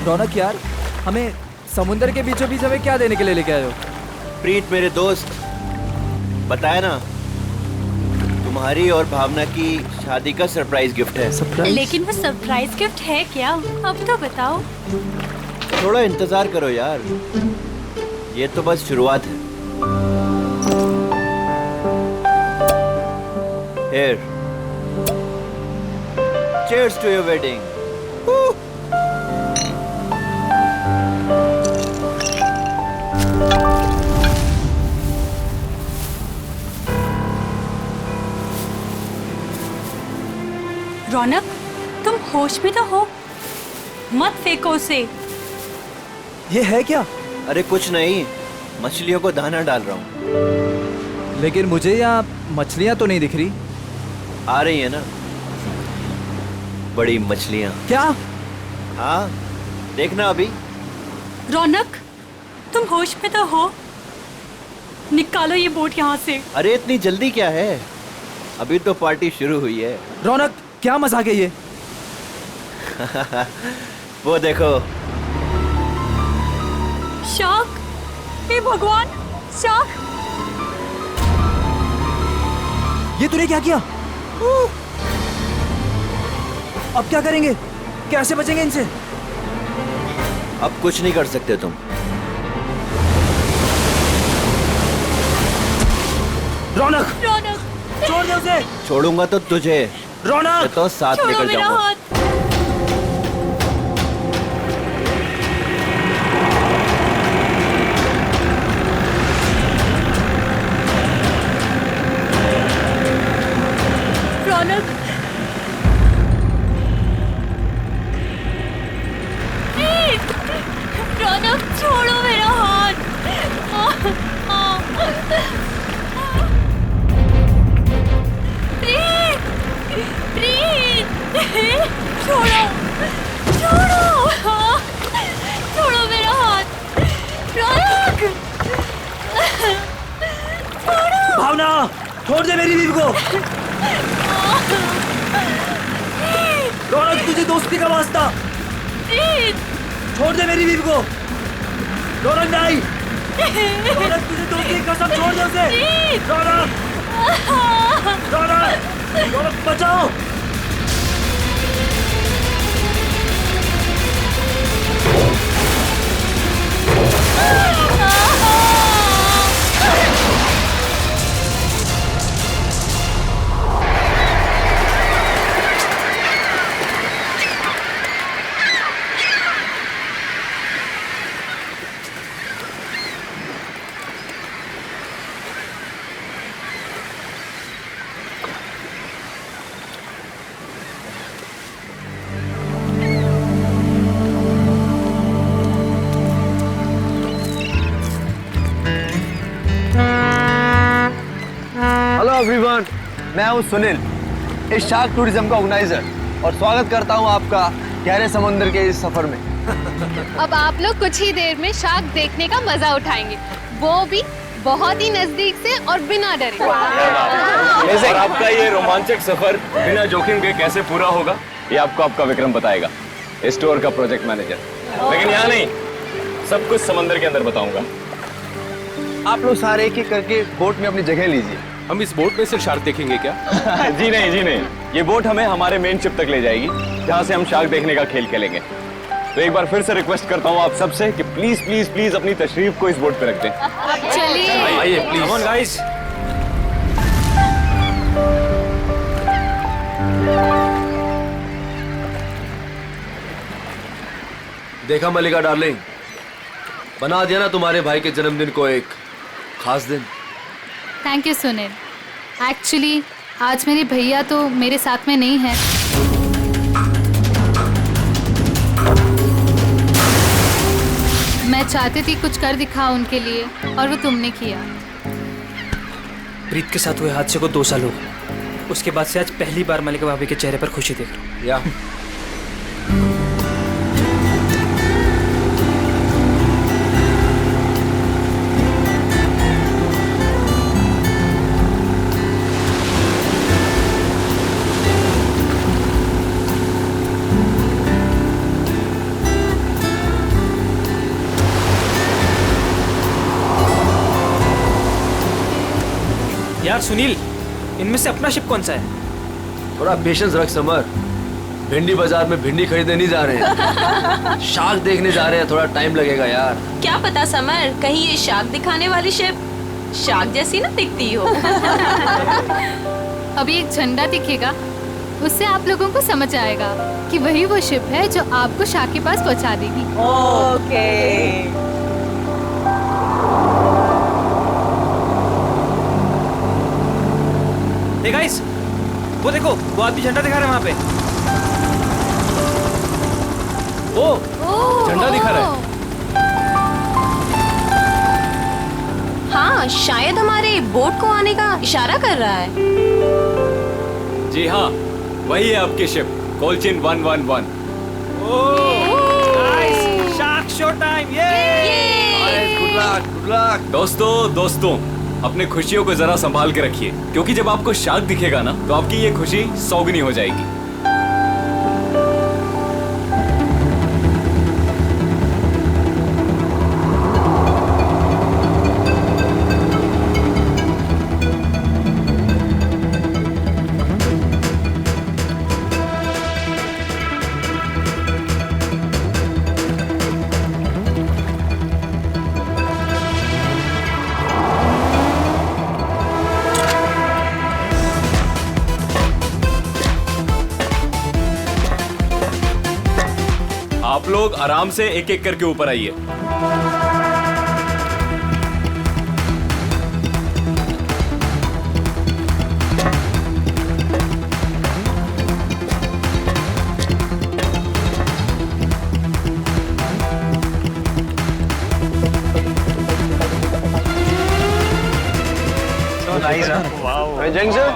रौनक यार, हमें समुंदर के बीचों बीच हमें क्या देने के लिए लेके आए हो? प्रीत मेरे दोस्त, बताया ना, तुम्हारी और भावना की शादी का सरप्राइज गिफ्ट है। सरप्राइज? लेकिन वो सरप्राइज गिफ्ट है क्या? अब तो बताओ। थोड़ा इंतजार करो यार, ये तो बस शुरुआत है। Here. Cheers to your wedding. रौनक, तुम होश में तो हो? मत फेंको उसे। ये है क्या? अरे कुछ नहीं, मछलियों को दाना डाल रहा हूँ। लेकिन मुझे यहाँ मछलियाँ तो नहीं दिख रही। आ रही है ना बड़ी मछलियाँ। क्या? हाँ, देखना अभी। रौनक, तुम होश में तो हो? निकालो ये बोट यहाँ से। अरे इतनी जल्दी क्या है, अभी तो पार्टी शुरू हुई है। रौनक, क्या मजाक है ये? वो देखो। शार्क! हे भगवान, शार्क! ये तूने क्या किया? अब क्या करेंगे? कैसे बचेंगे इनसे? अब कुछ नहीं कर सकते तुम। रौनक, रौनक, छोड़ दे उसे। छोड़ूंगा तो तुझे, रौनक, तो साथ छोड़ो निकल मेरा जाऊंगा। हाथ। रौनक, रौनक, छोड़ो मेरा हाथ। प्रीत, प्रीत, छोड़ो, छोड़ो, छोड़ो मेरा हाथ। रौनक, छोड़ो। भावना, छोड़ दे मेरी बीवी को। रौनक, तुझे दोस्ती का वास्ता। प्रीत, छोड़ दे मेरी बीवी को। रौनक नहीं। रौनक, तुझे दोस्ती की कसम, छोड़ दे उसे। प्रीत, रौनक, रौनक, रौनक, बचाओ। हेलो एवरीवन, मैं हूं सुनील, इस शार्क टूरिज्म का ऑर्गेनाइजर, और स्वागत करता हूं आपका गहरे समुद्र के इस सफर में। अब आप लोग कुछ ही देर में शार्क देखने का मजा उठाएंगे, वो भी बहुत ही नजदीक से और बिना डरे। और आपका ये रोमांचक सफर बिना जोखिम के कैसे पूरा होगा, ये आपको आपका विक्रम बताएगा, स्टोर का प्रोजेक्ट मैनेजर। लेकिन यहाँ नहीं, सब कुछ समंदर के अंदर बताऊंगा। आप लोग सारे एक एक करके बोट में अपनी जगह लीजिए। हम इस बोट में सिर्फ शार्क देखेंगे क्या? जी नहीं, जी नहीं, ये बोट हमें हमारे मेन शिप तक ले जाएगी, जहाँ से हम शार्क देखने का खेल खेलेंगे। तो एक बार फिर से रिक्वेस्ट करता हूँ आप सबसे कि प्लीज प्लीज प्लीज अपनी तशरीफ को इस बोट पे रख दें। चलिए, आइए प्लीज। Come on guys. देखा मलिका डार्लिंग, बना दिया ना तुम्हारे भाई के जन्मदिन को एक खास दिन। Thank you Sunil. एक्चुअली आज मेरे भैया तो मेरे साथ में नहीं है। मैं चाहती थी कुछ कर दिखाऊं उनके लिए, और वो तुमने किया। प्रीत के साथ हुए हादसे को 2 साल हो गए। उसके बाद से आज पहली बार मलिका भाभी के चेहरे पर खुशी देख रहा हूँ। या यार सुनील, इनमें से अपना शिप कौन सा है? थोड़ा पेशेंस रख समर। भिंडी बाजार में भिंडी खरीदने नहीं जा रहे हैं, शार्क देखने जा रहे हैं। थोड़ा टाइम लगेगा यार। क्या पता समर, कहीं ये शार्क दिखाने वाली शिप शार्क जैसी ना दिखती हो। अभी एक झंडा दिखेगा, उससे आप लोगों को समझ आएगा कि वही वो शिप है जो आपको शार्क के पास पहुंचा देगी। ओके। हे गाइस, वो देखो, वो आदमी झंडा दिखा रहा है वहाँ पे। ओह, झंडा दिखा रहा है। हाँ, शायद हमारे बोट को आने का इशारा कर रहा है। जी हाँ, वही है आपकी शिप, कोलचिन 111। Nice, shark show time, yeah! Good luck, good luck. दोस्तों, अपने खुशियों को जरा संभाल के रखिए, क्योंकि जब आपको शार्क दिखेगा ना, तो आपकी ये खुशी सौगुनी हो जाएगी। आप लोग आराम से एक एक करके ऊपर आइए।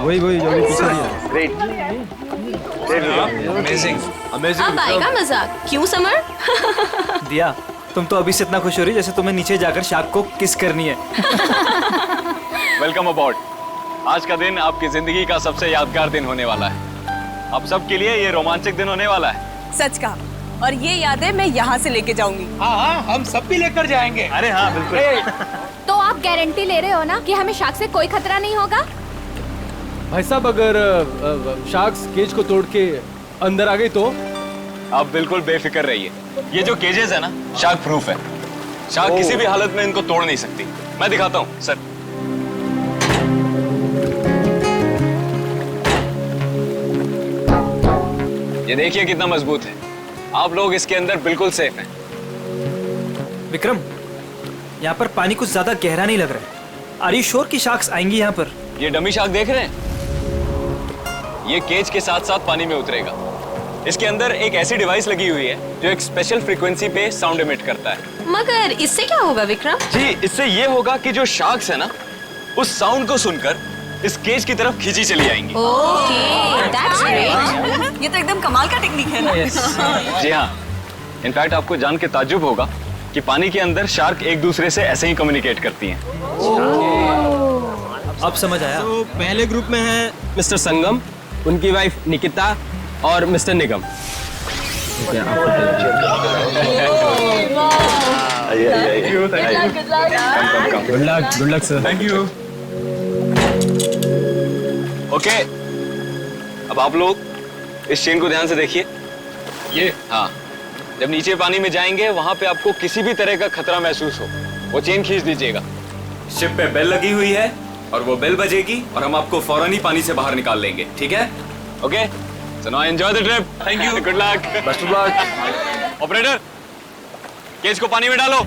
वही जो ग्रेट। अब आएगा मजा, क्यों समर? दिया, तुम तो अभी से इतना खुश हो रही जैसे तुम्हें नीचे जाकर शार्क को किस करनी है। वेलकम अबॉर्ड। आज का दिन आपकी जिंदगी का सबसे यादगार दिन होने वाला है। आप सबके लिए ये रोमांचक दिन होने वाला है। सच कहा, और ये यादें मैं यहाँ से लेके जाऊंगी। हाँ, हम सब भी लेकर जाएंगे। अरे हाँ, बिल्कुल। तो आप गारंटी ले रहे हो ना कि हमें शार्क से कोई खतरा नहीं होगा? भाई साहब, अगर शार्क्स केज को तोड़ के अंदर आ गई तो? आप बिल्कुल बेफिक्र रहिए। ये जो केजेस है ना, शार्क प्रूफ है। शार्क किसी भी हालत में इनको तोड़ नहीं सकती। मैं दिखाता हूँ सर। ये देखिए कितना मजबूत है। आप लोग इसके अंदर बिल्कुल सेफ हैं। विक्रम, यहाँ पर पानी कुछ ज्यादा गहरा नहीं लग रहा है। आर यू श्योर कि शार्क्स आएंगी यहाँ पर? ये डमी शार्क देख रहे हैं? ये केज के साथ साथ पानी में उतरेगा। इसके अंदर एक ऐसी डिवाइस लगी हुई है जो एक स्पेशल फ्रीक्वेंसी पे साउंड एमिट करता है। मगर इससे क्या होगा विक्रम? जी, इससे ये होगा कि जो शार्क्स है ना, उस साउंड को सुनकर इस केज की तरफ खींची चली आएंगी। Okay, that's great. ये तो एकदम कमाल का टेक्निक है ना? जी हाँ, इनफैक्ट आपको जान के ताज्जुब होगा कि पानी के अंदर शार्क एक दूसरे से ऐसे ही कम्युनिकेट करती हैं। अब समझ आया। तो पहले ग्रुप में है मिस्टर संगम, उनकी वाइफ निकिता और mister Nigam. Good luck sir. Thank you. Okay, अब आप लोग इस चेन को ध्यान से देखिए। ये हाँ, जब नीचे पानी में जाएंगे वहां पे आपको किसी भी तरह का खतरा महसूस हो, वो चेन खींच दीजिएगा। शिप पे बेल लगी हुई है और वो बेल बजेगी और हम आपको फौरन ही पानी से बाहर निकाल लेंगे, ठीक है? Okay, so now enjoy the trip. Thank you, good luck, best of luck. Operator, cage को पानी में डालो।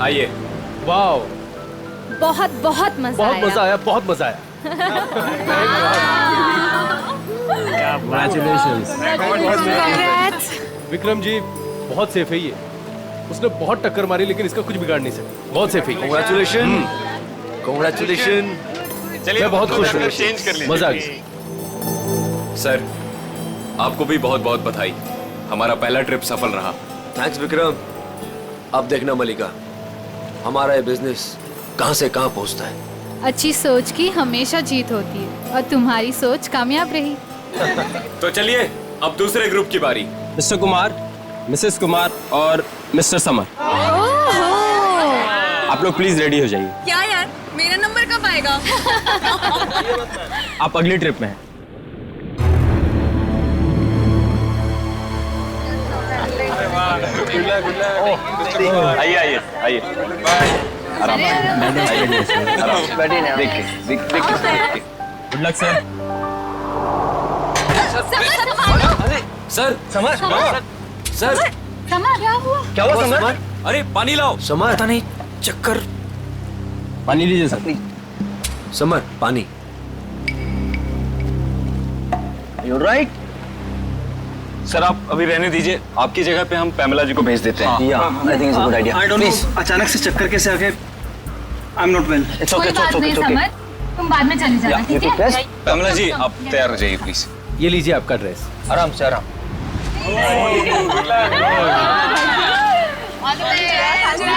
आइए। वाओ, बहुत बहुत मजा बहुत आया। मजा आया, बहुत मजा आया। विक्रम जी बहुत सेफ है ये। उसने बहुत टक्कर मारी लेकिन इसका कुछ बिगाड़ नहीं सकता। बहुत सेफ है। Congratulations, congratulations। चलिए मैं बहुत खुश हूँ। चेंज कर लीजिए। मजा आ गया। सर, आपको भी बहुत बहुत बधाई। हमारा पहला ट्रिप सफल रहा। थैंक्स विक्रम। अब देखना मलिका, हमारा ये बिजनेस कहाँ से कहाँ पहुँचता है। अच्छी सोच की हमेशा जीत होती है और तुम्हारी सोच कामयाब रही। तो चलिए अब दूसरे ग्रुप की बारी। मिस्टर कुमार, मिसेस कुमार और मिस्टर समर, आप लोग प्लीज रेडी हो जाइए। क्या यार, मेरा नंबर कब आएगा? आप अगली ट्रिप में हैं। आइए आइए आइए। आराम बैठिए। देखिए। Good luck sir. Sir summer, sir summer, क्या हुआ? क्या हुआ समर? अरे पानी लाओ। समर, पता नहीं, चक्कर। पानी लीजिए सर। समर पानी। You right. सर आप अभी रहने दीजिए, आपकी जगह पे हम पैमेला जी को भेज देते हैं। या I think it's a good idea. I don't know, अचानक से चक्कर कैसे आ गए। I am not well. It's okay, it's okay, it's okay. तुम बाद में चली जाना, ठीक है? पैमेला जी आप तैयार हो जाइए प्लीज। ये लीजिए आपका ड्रेस। आराम से, आराम।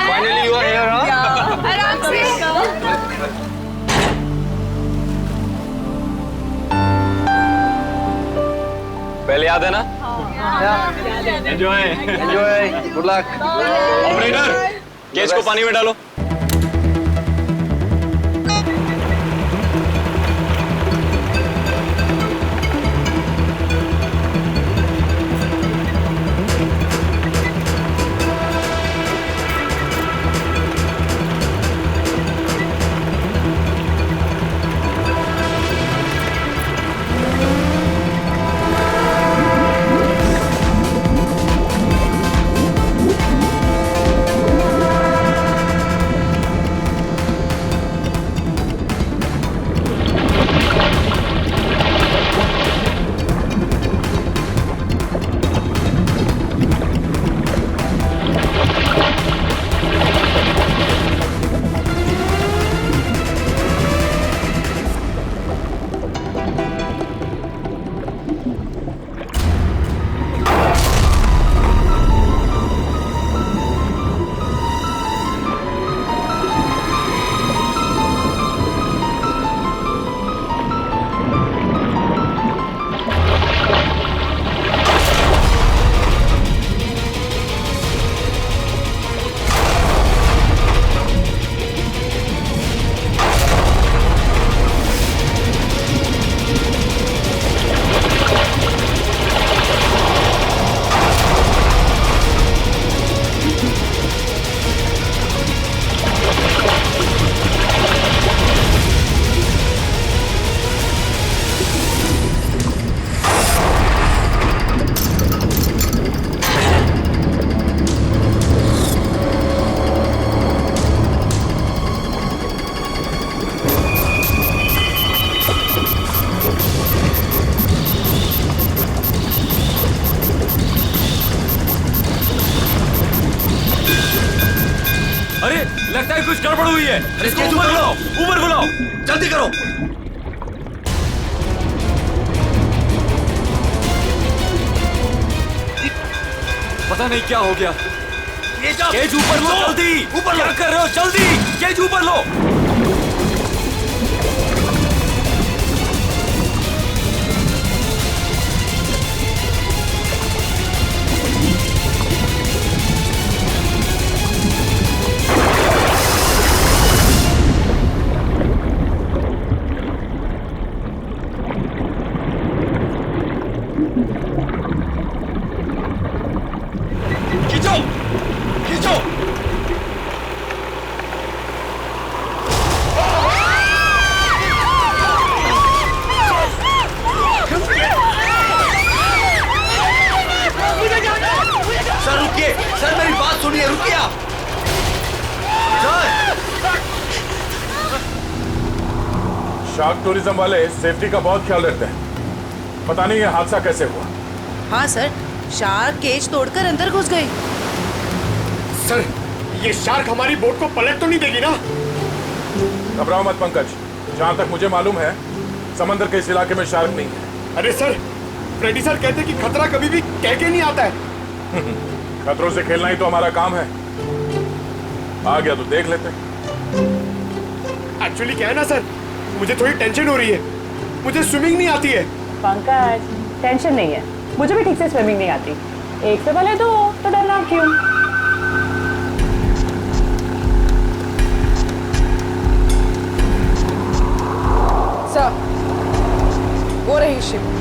Finally you are here. आराम से। पहले याद है ना? Enjoy enjoy, good luck. Operator, cage को पानी में डालो। लगता है कुछ गड़बड़ हुई है। इसको ऊपर बुलाओ, ऊपर बुलाओ, जल्दी करो। पता नहीं क्या हो गया। केज ऊपर लो, जल्दी ऊपर। क्या कर रहे हो? जल्दी केज ऊपर लो। शार्क टूरिज्म वाले सेफ्टी का बहुत ख्याल रखते हैं। पता नहीं ये हादसा कैसे हुआ। हाँ सर, शार्क केज तोड़कर अंदर घुस गए। सर, ये शार्क हमारी बोट को पलट तो नहीं देगी ना? घबराओ मत पंकज, जहाँ तक मुझे मालूम है समंदर के इस इलाके में शार्क नहीं है। अरे सर, फ्रेडी सर कहते कि खतरा कभी भी कह के नहीं आता है। खतरों से खेलना ही तो हमारा काम है। आ गया तो देख लेते। एक्चुअली क्या है ना सर, मुझे थोड़ी टेंशन हो रही है। मुझे स्विमिंग नहीं आती है। पंकज, टेंशन नहीं है, मुझे भी ठीक से स्विमिंग नहीं आती। एक से भले दो, तो डरना क्यों? सर, वो रही शिप।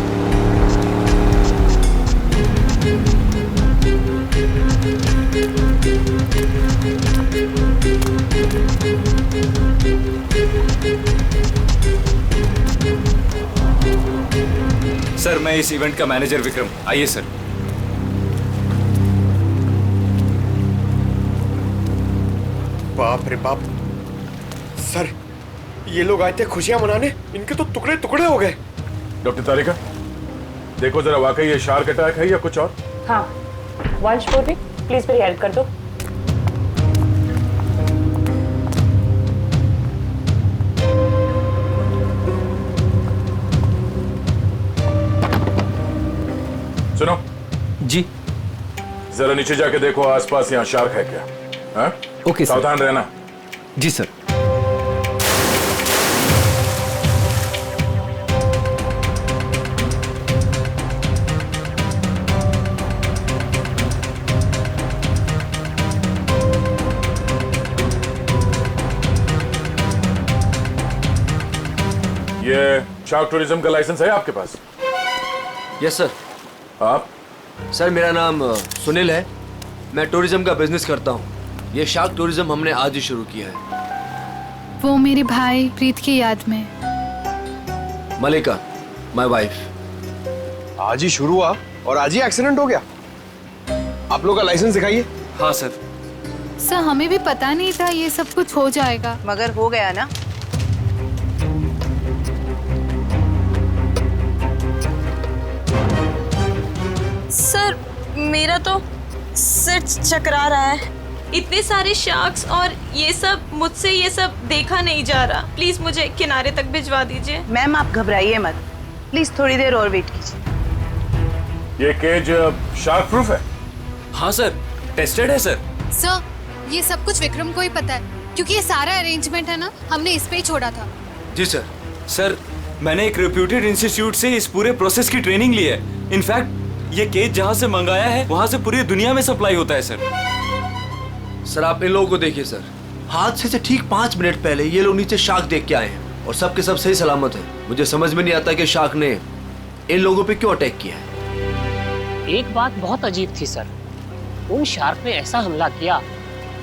सर, मैं इस इवेंट का मैनेजर विक्रम। आइए सर। बाप रे बाप सर, ये लोग आए थे खुशियां मनाने, इनके तो टुकड़े टुकड़े हो गए। डॉक्टर तारिका, देखो जरा वाकई ये शार्क अटैक है या कुछ और? हाँ, वंश बोटी, प्लीज मेरी हेल्प कर दो। सुनो जी, जरा नीचे जाके देखो आसपास यहाँ शार्क है क्या? हाँ? Okay sir. सावधान रहना। जी सर। ये शार्क टूरिज्म का लाइसेंस है आपके पास? Yes sir. आप? सर, मेरा नाम सुनील है। मैं टूरिज्म का बिजनेस करता हूँ। ये शार्क टूरिज्म हमने आज ही शुरू किया है। वो मेरे भाई प्रीत की याद में। मलिका, माय वाइफ। आज ही शुरू हुआ और आज ही एक्सीडेंट हो गया। आप लोग का लाइसेंस दिखाइए। हाँ सर। सर, हमें भी पता नहीं था ये सब कुछ हो जाएगा। मगर हो गया ना। सर, मेरा तो सिर चकरा रहा है। इतने सारे शार्क्स और ये सब, मुझसे ये सब देखा नहीं जा रहा। प्लीज मुझे किनारे तक भिजवा दीजिए। मैम, आप घबराइए मत, प्लीज थोड़ी देर और वेट कीजिए। ये केज शार्क प्रूफ है? हाँ सर, टेस्टेड है सर। सर, ये सब कुछ विक्रम को ही पता है, क्योंकि ये सारा अरेंजमेंट है ना, हमने इस पे ही छोड़ा था। जी सर। सर, मैंने एक रेप्यूटेड इंस्टीट्यूट से इस पूरे प्रोसेस की ट्रेनिंग ली है। इनफैक्ट ये केज जहाँ से मंगाया है वहाँ से पूरी दुनिया में सप्लाई होता है सर। सर, आप इन लोगों को देखिए सर। हादसे से ठीक 5 मिनट पहले ये लोग नीचे शार्क देख के आए हैं और सबके सब सही सलामत है। मुझे समझ में नहीं आता कि शार्क ने इन लोगों पे क्यों अटैक किया है। एक बात बहुत अजीब थी सर, उन शार्क ने ऐसा हमला किया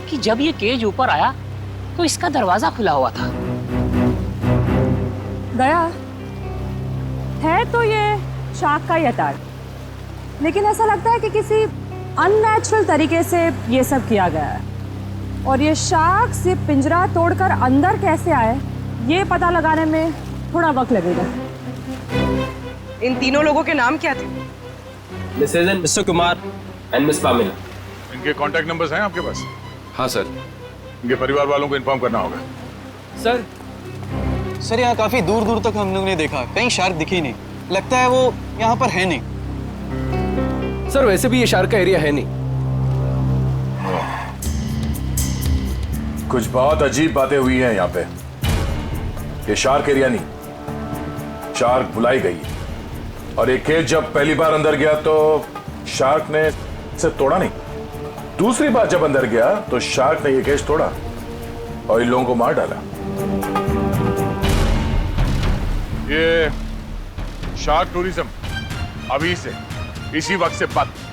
कि जब ये केज ऊपर आया तो इसका दरवाजा खुला हुआ था। गया है तो ये शार्क का ही अटैक, लेकिन ऐसा लगता है कि किसी अननेचुरल तरीके से ये सब किया गया है। और ये शार्क से पिंजरा तोड़कर अंदर कैसे आए, ये पता लगाने में थोड़ा वक्त लगेगा। इन तीनों लोगों के नाम क्या थे? Mrs and Mr Kumar and Miss Pamila. इनके कांटेक्ट नंबर्स हैं आपके पास? हाँ सर। इनके परिवार वालों को इन्फॉर्म करना होगा। सर, यहाँ काफी दूर दूर तक हम लोग ने देखा, कहीं शार्क दिखी नहीं। लगता है वो यहाँ पर है नहीं। सर, वैसे भी ये शार्क का एरिया है नहीं। कुछ बहुत अजीब बातें हुई हैं यहाँ पे। ये शार्क एरिया नहीं, शार्क बुलाई गई। और एक केज जब पहली बार अंदर गया तो शार्क ने इसे तोड़ा नहीं। दूसरी बार जब अंदर गया तो शार्क ने ये केज तोड़ा और इन लोगों को मार डाला। ये शार्क टूरिज्म अभी से इसी वक्त से बंद।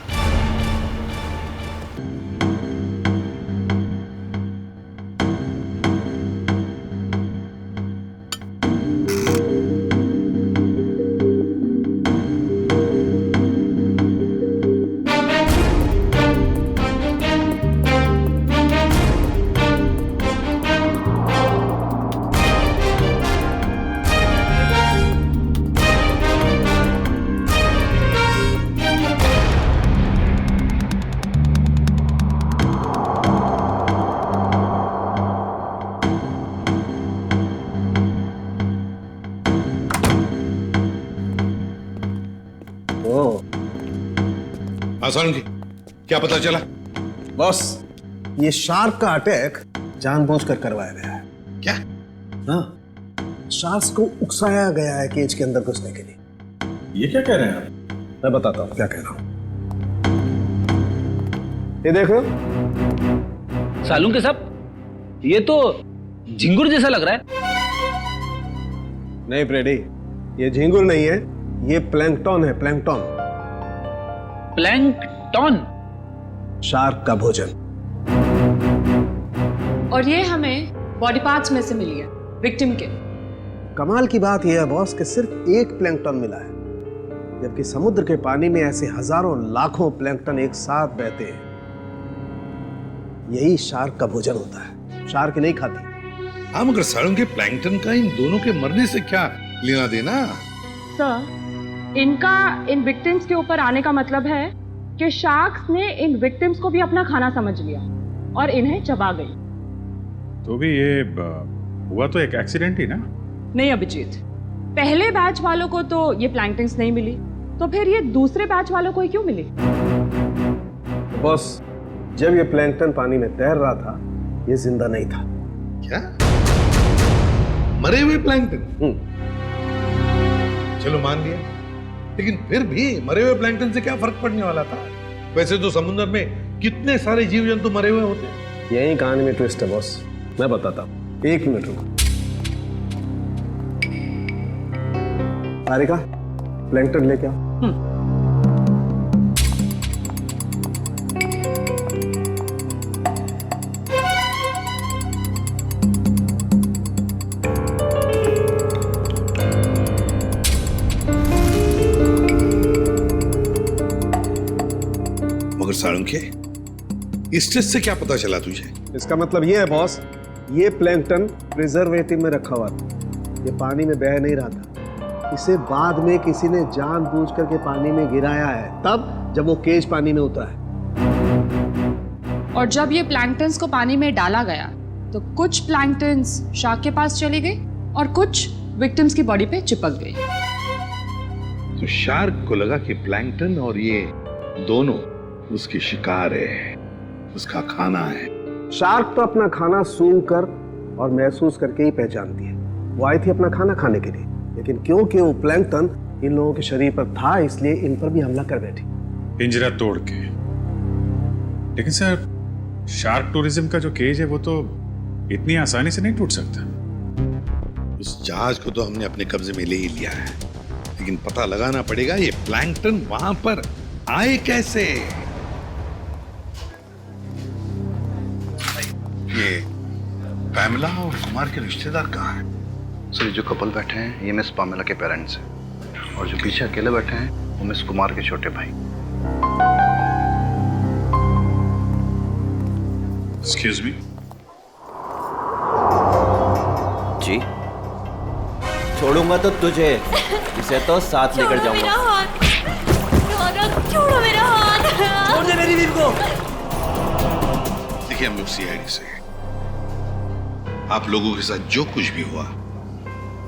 आसान की क्या पता चला? बॉस, ये शार्क का अटैक जानबूझकर करवाया गया है। क्या? हाँ, शार्क्स को उकसाया गया है केज के अंदर घुसने के लिए। ये क्या कह रहे हैं आप? मैं बताता हूँ क्या कह रहा हूँ। ये देखो सालून के साहब, ये तो झिंगुर जैसा लग रहा है। नहीं फ्रेडी, ये झिंगुर नहीं है, ये प्लैंकटन है। प्लैंकटन। प्लैंकटन? शार्क का भोजन। और ये हमें बॉडी पार्ट्स में से मिली है, विक्टिम के। कमाल की बात यह है बॉस कि सिर्फ एक प्लैंकटन मिला है, जबकि समुद्र के पानी में ऐसे हजारों लाखों प्लैंकटन एक साथ बहते हैं। यही शार्क का भोजन होता है। शार्क नहीं खाती। हाँ, मगर सालों के प्लैंकटन का इन दोनों के मरने से क्या लेना देना? सर, इनका इन विक्टिम्स के ऊपर आने का मतलब है कि शार्क्स ने इन विक्टिम्स को भी अपना खाना समझ लिया और इन्हें चबा गई। तो भी ये हुआ तो एक एक्सीडेंट ही ना? नहीं अभिजीत, पहले बैच वालों को तो ये प्लैंकटन्स नहीं मिली, तो फिर ये दूसरे बैच वालों को ही क्यों मिली? बॉस, जब ये प्लैंकटन पानी में तैर रहा था, ये जिंदा नहीं था। क्या? मरे हुए प्लैंकटन? चलो मान लिया, लेकिन फिर भी मरे हुए प्लैंकटन से क्या फर्क पड़ने वाला था? वैसे तो समुद्र में कितने सारे जीव जंतु मरे हुए होते हैं। यही कहानी में ट्विस्ट है बॉस, मैं बताता हूँ। 1 मिनट रुको। हारिका, प्लैंकटन लेके आओ। मगर साळुंखे, इस टेस्ट से क्या पता चला तुझे? इसका मतलब ये है बॉस, ये प्लैंकटन प्रिजर्वेटिव में रखा हुआ था। ये पानी में बह नहीं रहा था। इसे बाद में किसी ने जानबूझ करके पानी में गिराया है, तब जब वो केज पानी में उतरा है। और जब ये प्लैंकटन्स को पानी में डाला गया, तो कुछ प्लैंकटन्स शार्क के पास चली गई और कुछ विक्टिम्स की बॉडी पे चिपक गई। तो शार्क को लगा कि प्लैंकटन और ये दोनों उसकी शिकार है, उसका खाना है। शार्क तो अपना खाना सूंघ कर और महसूस करके ही पहचानती है। वो आई थी अपना खाना खाने के लिए, लेकिन क्योंकि वो प्लैंकटन इन लोगों के शरीर पर था, इसलिए इन पर भी हमला कर बैठी। पिंजरा तोड़ के। लेकिन सर, शार्क टूरिज्म का जो केज है वो तो इतनी आसानी से नहीं टूट सकता। उस जहाज को तो हमने अपने कब्जे में ले ही लिया है, लेकिन पता लगाना पड़ेगा ये प्लैंकटन वहां पर आए कैसे। ये पैमेला और कुमार के रिश्तेदार कहाँ हैं? सर, जो कपल बैठे हैं ये मिस पामेला के पेरेंट्स हैं, और जो पीछे अकेले बैठे हैं वो मिस कुमार के छोटे भाई। Excuse me. जी, छोड़ूंगा तो तुझे, इसे तो साथ लेकर जाऊंगा। छोड़ो मेरा हाथ। छोड़ दे मेरी बीवी को। देखिए, हम लोग सीआईडी से हैं। आप लोगों के साथ जो कुछ भी हुआ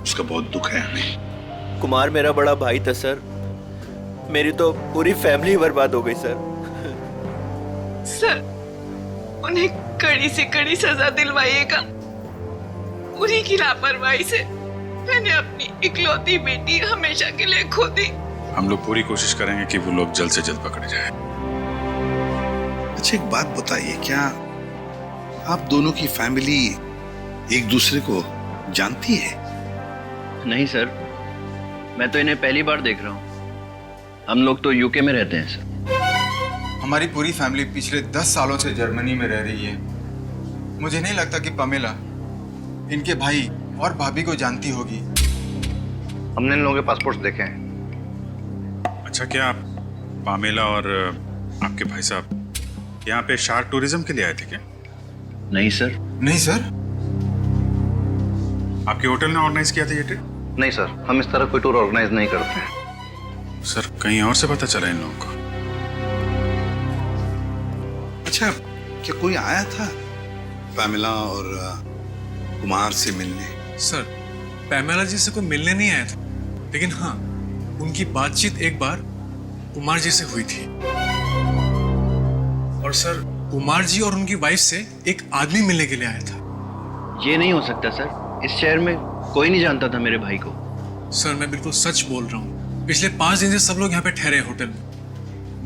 उसका बहुत दुख है हमें। कुमार मेरा बड़ा भाई था सर, मेरी तो पूरी फैमिली बर्बाद हो गई सर। सर, उन्हें कड़ी से कड़ी सजा दिलवाइएगा। उन्हीं की लापरवाही से मैंने अपनी इकलौती बेटी हमेशा के लिए खो दी। हम लोग पूरी कोशिश करेंगे कि वो लोग जल्द से जल्द पकड़े जाएं। अच्छा, एक बात बताइए, क्या आप दोनों की फैमिली एक दूसरे को जानती है? नहीं सर, मैं तो इन्हें पहली बार देख रहा हूँ। हम लोग तो यूके में रहते हैं सर। हमारी पूरी फैमिली पिछले 10 सालों से जर्मनी में रह रही है। मुझे नहीं लगता कि पमेला इनके भाई और भाभी को जानती होगी। हमने इन लोगों के पासपोर्ट देखे हैं। अच्छा, क्या आप पामेला और आपके भाई साहब यहाँ पे शार्क टूरिज्म के लिए आए थे क्या? नहीं सर। नहीं सर? आपके होटल ने ऑर्गेनाइज किया था ये ट्रिप? नहीं सर, हम इस तरह कोई टूर ऑर्गेनाइज नहीं करते हैं। सर, कहीं और से पता चला इन लोगों को? अच्छा, क्या कोई आया था पैमेला और कुमार से मिलने? सर, पैमेला जी से कोई मिलने नहीं आया था, लेकिन हाँ, उनकी बातचीत एक बार कुमार जी से हुई थी। और सर कुमार जी और उनकी वाइफ से एक आदमी मिलने के लिए आया था। ये नहीं हो सकता सर, इस शहर में कोई नहीं जानता था मेरे भाई को। सर मैं बिल्कुल सच बोल रहा हूँ, पिछले 5 दिन से सब लोग यहाँ पे ठहरे हैं होटल में।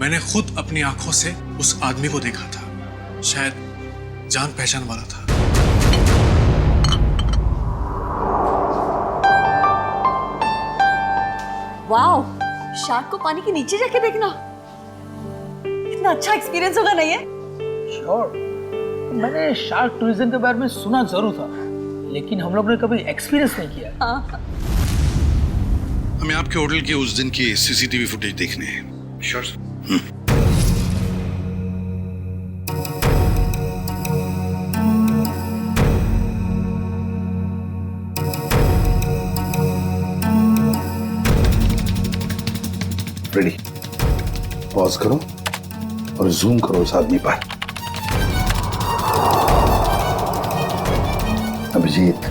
मैंने खुद अपनी आंखों से उस आदमी को देखा था, शायद जान पहचान वाला था। वाओ, शार्क को पानी के नीचे जाके देखना कितना अच्छा एक्सपीरियंस होगा नहीं है? श्योर। मैंने शार्क टूरिज्म के बारे में सुना जरूर था, लेकिन हम लोग ने कभी एक्सपीरियंस नहीं किया। हाँ। हमें आपके होटल के उस दिन की सीसीटीवी फुटेज देखने हैं। श्योर। रेडी, पॉज करो और जूम करो उस आदमी पर। अभिजीत,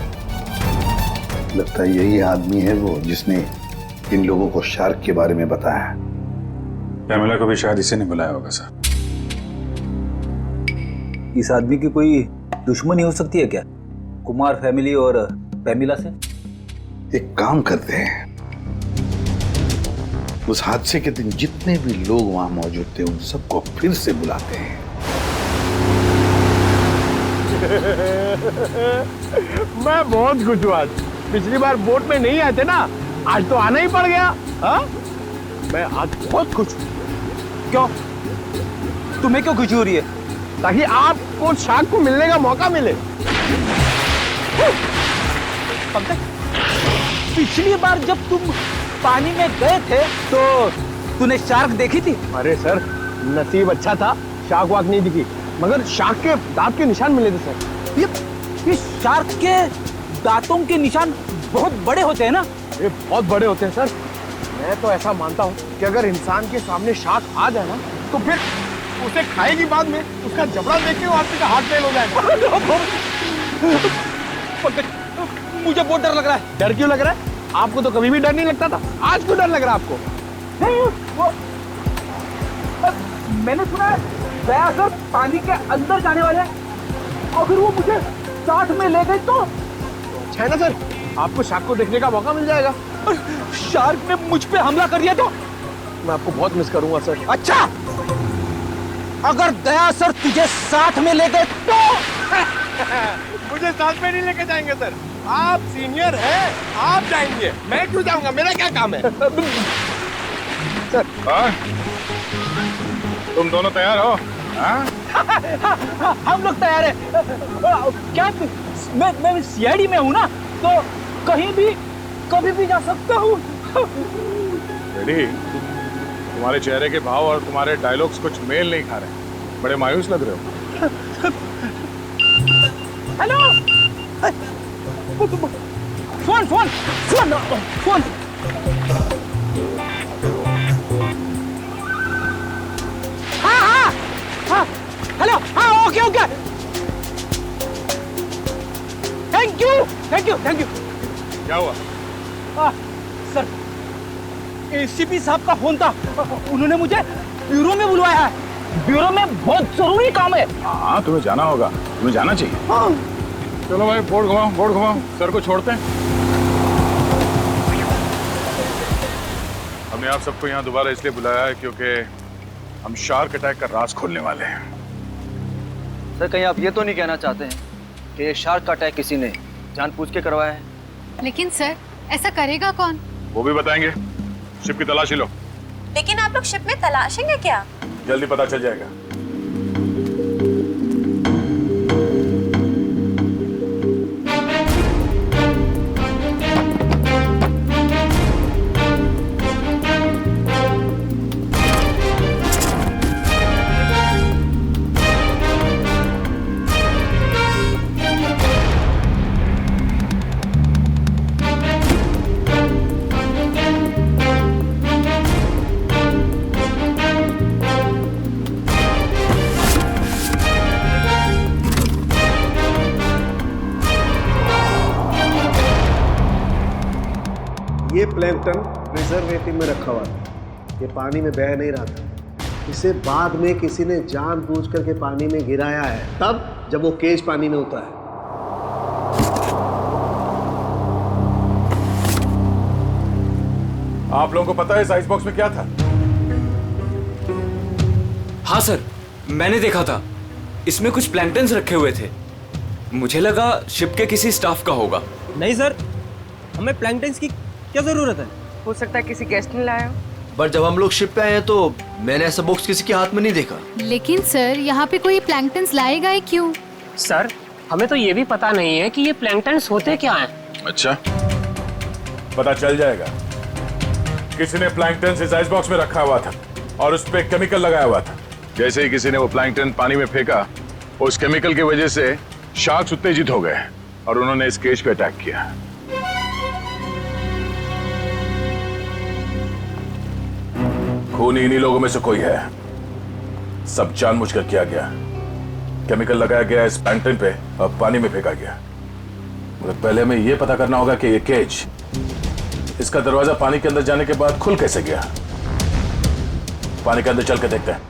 लगता है यही आदमी है वो जिसने इन लोगों को शार्क के बारे में बताया। पैमेला को भी शायद इसी ने बुलाया होगा सर। इस आदमी की कोई दुश्मनी हो सकती है क्या, कुमार फैमिली और पैमिला से? एक काम करते हैं, उस हादसे के दिन जितने भी लोग वहां मौजूद थे उन सबको फिर से बुलाते हैं। मैं बहुत खुश हूँ आज। पिछली बार बोट में नहीं आए थे ना, आज तो आना ही पड़ गया। हाँ? मैं आज बहुत खुश हूँ। क्यों? तुम्हें क्यों खुशी हो रही है? ताकि आपको शार्क को मिलने का मौका मिले। पिछली बार जब तुम पानी में गए थे तो तूने शार्क देखी थी? अरे सर, नसीब अच्छा था, शार्क वाक नहीं दिखी, मगर शार्क के दांत के निशान मिले थे सर। ये शार्क के दांतों के निशान बहुत बड़े होते हैं ना? ये बहुत बड़े होते हैं सर। मैं तो ऐसा मानता हूँ कि अगर इंसान के सामने शार्क आ जाए ना, तो फिर उसे खाएगी बाद में, उसका जबड़ा देख के वो आपका हाथ फेल हो जाएगा। मुझे बहुत डर लग रहा है। डर क्यों लग रहा है? आपको तो कभी भी डर नहीं लगता था, आज क्यों डर लग रहा है आपको? नहीं, वो मैंने सुना है दया सर पानी के अंदर जाने वाले हैं, अगर वो मुझे साथ में ले गए तो अच्छा है ना सर, आपको शार्क को देखने का मौका मिल जाएगा। शार्क ने मुझ पे हमला कर दिया तो मैं आपको बहुत मिस करूंगा सर। अच्छा, अगर दया सर तुझे साथ में ले गए तो? मुझे साथ में नहीं लेके जाएंगे सर, आप सीनियर हैं, आप जाएंगे, मैं क्यों जाऊंगा, मेरा क्या काम है? सर तुम दोनों तैयार हो? हम लोग तैयार हैं। क्या मैं सीआईडी में हूँ ना, तो कहीं भी कभी भी जा सकता हूँ। रेडी, तुम्हारे चेहरे के भाव और तुम्हारे डायलॉग्स कुछ मेल नहीं खा रहे, बड़े मायूस लग रहे हो। Hello, phone phone phone phone. हाँ, हेलो, हाँ, okay okay, thank you thank you thank you. क्या हुआ? सर, एसीपी साहब का फोन था, उन्होंने मुझे ब्यूरो में बुलवाया है, ब्यूरो में बहुत जरूरी काम है। हाँ, तुम्हें जाना होगा, तुम्हें जाना चाहिए। हाँ। चलो भाई, बोर्ड घुमाओ, सर को छोड़ते हैं। हमने आप सबको यहाँ दोबारा इसलिए बुलाया है क्योंकि हम शार्क अटैक का राज खोलने वाले हैं। सर, कहीं आप ये तो नहीं कहना चाहते हैं कि ये शार्क का अटैक किसी ने जानबूझ के करवाया है? लेकिन सर, ऐसा करेगा कौन? वो भी बताएंगे। शिप की तलाशी लो। लेकिन आप लोग शिप में तलाशेंगे क्या? जल्दी पता चल जाएगा। ये प्लैंकटन प्रिजर्वेटिव में रखा हुआ था, ये पानी में बह नहीं रहा था। इसे बाद में किसी ने जानबूझ करके पानी में गिराया है, तब जब वो केज पानी में होता है। आप लोगों को पता है इस आइस बॉक्स में क्या था? हाँ सर, मैंने देखा था। इसमें कुछ प्लैंकटन्स रखे हुए थे। मुझे लगा शिप के किसी स्टाफ का होगा। नहीं सर, हमें प्लैंकटन्स की क्या जरूरत है? हो सकता है किसी गेस्ट ने लाया हो। पर जब हम लोग शिप पे आए हैं तो मैंने ऐसा बॉक्स किसी के हाथ में नहीं देखा। लेकिन सर, यहाँ पे कोई प्लैंकटन्स लाए गए क्यों? सर, हमें तो ये भी पता नहीं है कि ये प्लैंकटन्स होते क्या हैं। अच्छा, पता चल जाएगा। किसी ने प्लैंकटन इस आइस बॉक्स में रखा हुआ था और उस पे केमिकल लगाया हुआ था। जैसे ही किसी ने वो प्लैंकटन पानी में फेंका, उस केमिकल की वजह से शार्क्स उत्तेजित हो गए और उन्होंने इस केज पे अटैक किया। खूनी इन्हीं लोगों में से कोई है। सब जानबूझकर किया गया। केमिकल लगाया गया इस प्लैंकटन पे और पानी में फेंका गया। मगर पहले हमें यह पता करना होगा कि ये केज, इसका दरवाजा पानी के अंदर जाने के बाद खुल कैसे गया। पानी के अंदर चल के देखते हैं।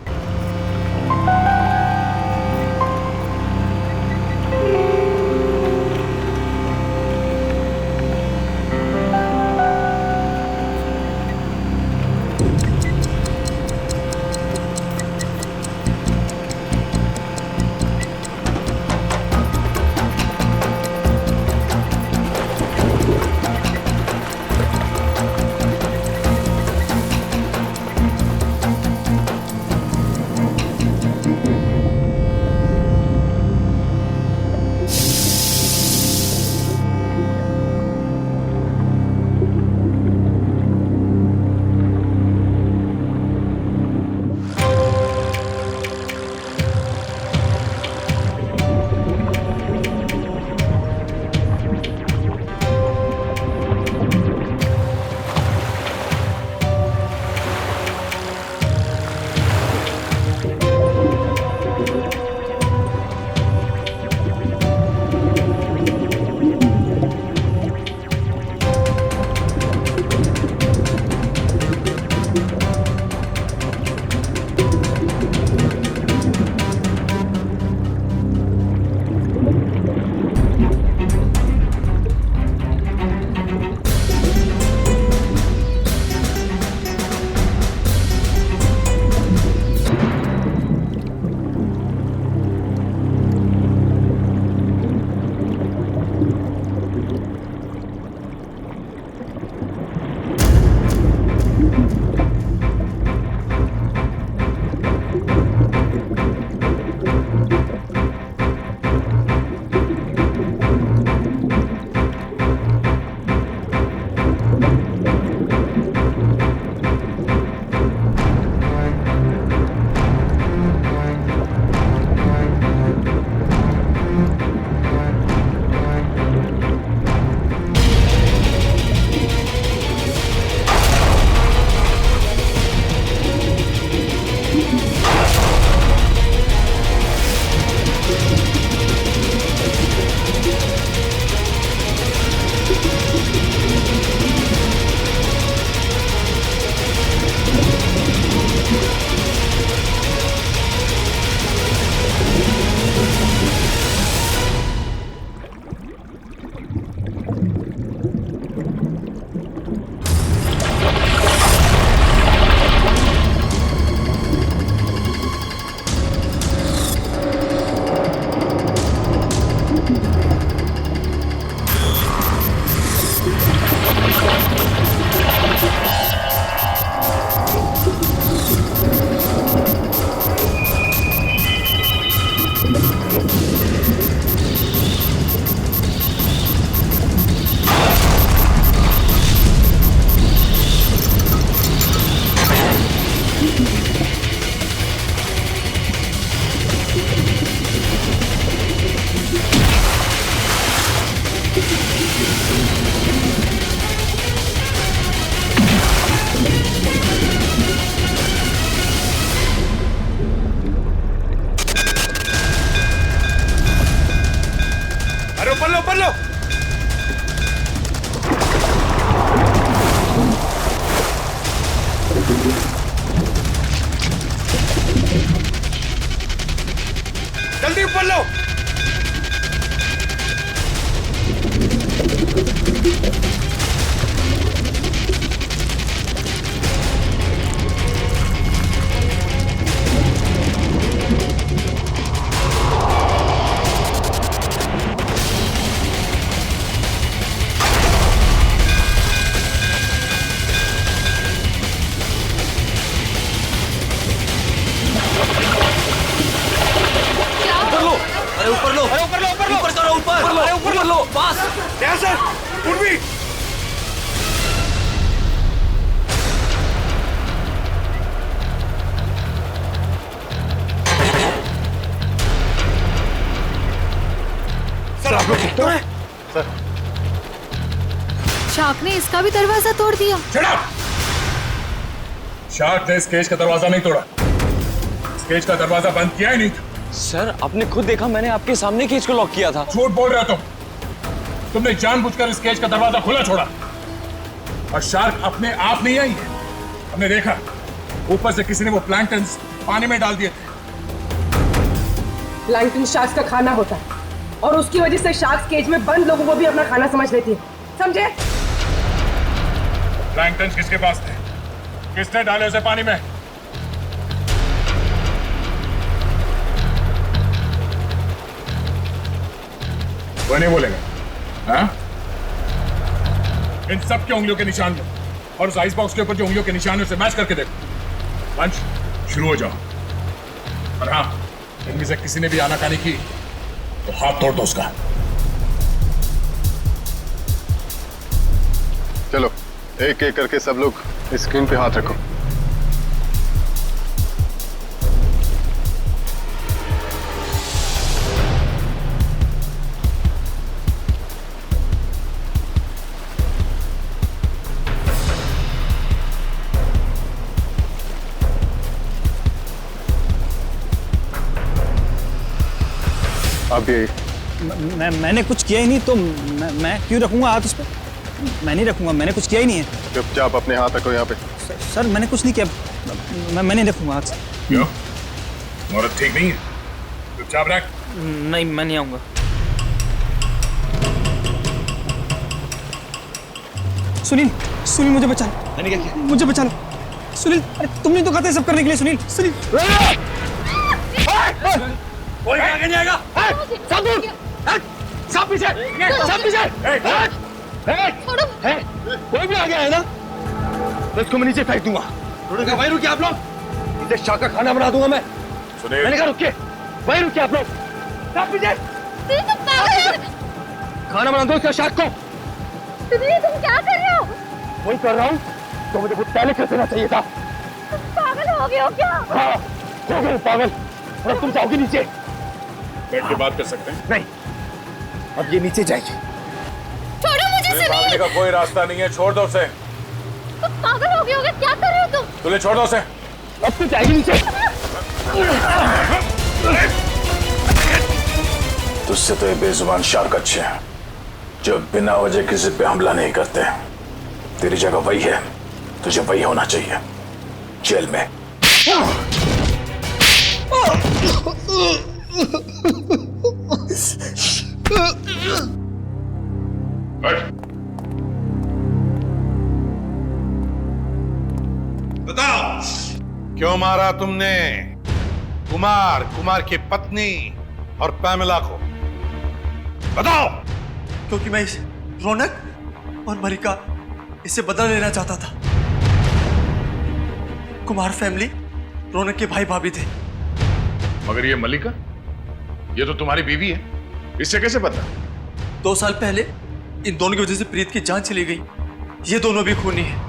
जल्दी ऊपर लो। ऊपर लो, अरे ऊपर लो, ऊपर लो, ऊपर करो, ऊपर लो, पास। यहाँ सर, उर्मी। सर आप लोग तो हैं? सर शार्क ने इसका भी दरवाजा तोड़ दिया। शार्क ने इस केज का दरवाजा नहीं तोड़ा, इस केज का दरवाजा बंद किया ही नहीं था। सर आपने खुद देखा, मैंने आपके सामने केज को लॉक किया था। झूठ बोल रहे हो तुमने जानबूझकर इस केज का दरवाजा खुला छोड़ा, और शार्क अपने आप नहीं आई है। हमने देखा ऊपर से किसी ने वो प्लैंक्टन्स पानी में डाल दिए थे। प्लैंकटन शार्क्स का खाना होता है और उसकी वजह से शार्क्स केज में बंद लोगों को भी अपना खाना समझ लेती है, समझे? प्लैंक्टन्स किसके पास थे? किसने डाले उसे पानी में? वो नहीं बोलेगा। हाँ? इन सब के उंगलियों के निशान लो और उस आइस बॉक्स के ऊपर जो उंगलियों के निशान है उसे मैच करके देखो। लंच शुरू हो जाओ। और हाँ, इनमें से किसी ने भी आनाकानी की तो हाथ तोड़ दो उसका। चलो एक एक करके सब लोग स्क्रीन पे हाथ रखो। अब ये मैंने कुछ किया ही नहीं, तो मैं क्यों रखूंगा हाथ उस पर? मैं नहीं रखूंगा, मैंने कुछ किया ही नहीं है। चुपचाप अपने हाथ रखो यहाँ पे। सर मैंने कुछ नहीं किया, मैं नहीं रखूंगा हाथ। क्यों? औरत ठीक नहीं है? चुपचाप रख। नहीं, मैं नहीं आऊंगा। सुनील, सुनील मुझे बचा लो। मैंने क्या किया? मुझे बचा लो सुनील। अरे तुमने तो कहा था सब करने के लिए। सुनील, सुनील कोई आगे नहीं आएगा। सब दूर, सब पीछे, सब पीछे। कोई भी आगे आए ना तो इसको मैं नीचे फेंक दूंगा। वहीं रुकिए आप लोग, इसे शाह का खाना बना दूंगा मैं। मैंने कहा रुकिए, वहीं रुकिए आप लोग। सब पीछे, खाना बना दो इसका शाह को। तुम क्या कर रहे हो? वही कर रहा हूँ तो मुझे कुछ पहले कर देना चाहिए था। तुम पागल हो गए हो क्या? हाँ, हो गए पागल। और तुम जाओगे नीचे। बैठ के बात कर सकते हैं? नहीं, अब ये नीचे जाएगी। छोड़ो मुझे सुनील। भागने का कोई रास्ता नहीं है, छोड़ दो उसे। तुम पागल हो गए होगे, क्या कर रहे हो तुम? तुझे छोड़ दो उसे। अब तो जाएगी नीचे। तुझसे तो ये बेजुबान शार्क अच्छे हैं जो बिना वजह किसी पे हमला नहीं करते। तेरी जगह वही है, तुझे वही होना चाहिए, जेल में। बताओ क्यों मारा तुमने कुमार की पत्नी और पैमेला को? बताओ। क्योंकि मैं इस रौनक और मरिका इससे बदला लेना चाहता था। कुमार फैमिली रौनक के भाई भाभी थे। मगर ये मल्लिका, ये तो तुम्हारी बीवी है, इससे कैसे पता? 2 साल पहले इन दोनों की वजह से प्रीत की जान चली गई। ये दोनों भी खूनी हैं।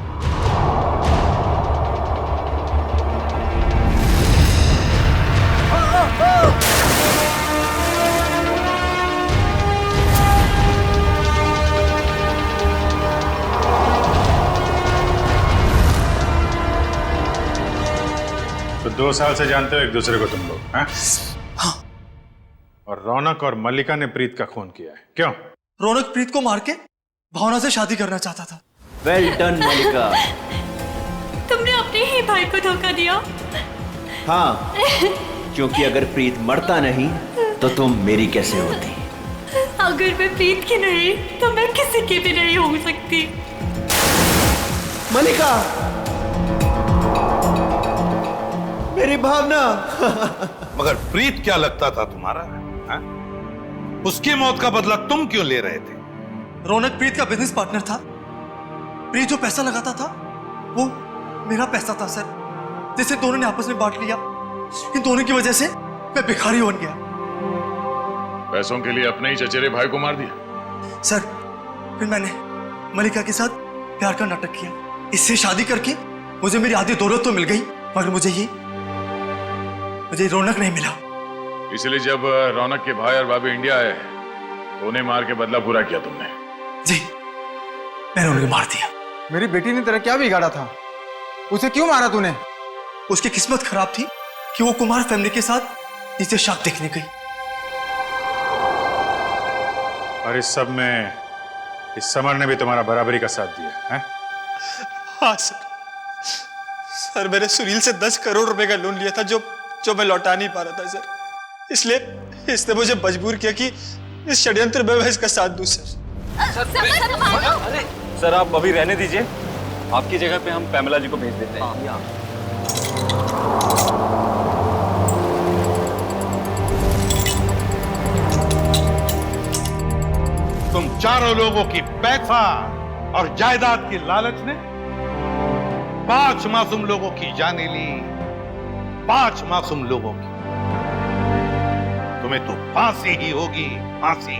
तो 2 साल से जानते हो एक दूसरे को तुम लोग? हाँ। और रौनक और मल्लिका ने प्रीत का खून किया है, क्यों? रौनक प्रीत को मार के भावना से शादी करना चाहता था। वेल डन मल्लिका। तुमने अपने ही भाई को धोखा दिया। हाँ, क्योंकि अगर प्रीत मरता नहीं तो तुम मेरी कैसे होती? अगर मैं प्रीत की नहीं तो मैं किसी की भी नहीं हो सकती। मलिका, मेरी भावना। मगर प्रीत क्या लगता था तुम्हारा? हा? उसकी मौत का बदला तुम क्यों ले रहे थे? रौनक प्रीत का बिजनेस पार्टनर था। प्रीत जो पैसा लगाता था वो मेरा पैसा था सर, जिसे दोनों ने आपस में बांट लिया। इन दोनों की वजह से मैं भिखारी बन गया। पैसों के लिए अपने ही चचेरे भाई को मार दिया? सर फिर मैंने मलिका के साथ प्यार का नाटक किया। इससे शादी करके मुझे मेरी आधी दौलत तो मिल गई, मगर मुझे रौनक नहीं मिला। इसलिए जब रौनक के भाई और भाभी इंडिया आए तो उन्हें मार के बदला पूरा किया तुमने? जी, मैंने उन्हें मार दिया। मेरी बेटी ने तेरा क्या बिगाड़ा था? उसे क्यों मारा तूने? उसकी किस्मत खराब थी कि वो कुमार फैमिली के साथ नीचे शाक देखने गई। और इस सब में इस समर ने भी तुम्हारा बराबरी का साथ दिया है? हाँ सर, मैंने सुनील से 10 करोड़ रुपए का लोन लिया था जो मैं लौटा नहीं पा रहा था सर। इसलिए इसने मुझे मजबूर किया कि इस षड्यंत्र में मैं इसका साथ दूं सर। सर आप अभी रहने दीजिए, आपकी जगह पे हम पैमेला जी को भेज देते हैं। तुम चारों लोगों की पैसा और जायदाद की लालच ने 5 मासूम लोगों की जानें ली। 5 मासूम लोगों की। तुम्हें तो फांसी ही होगी, फांसी।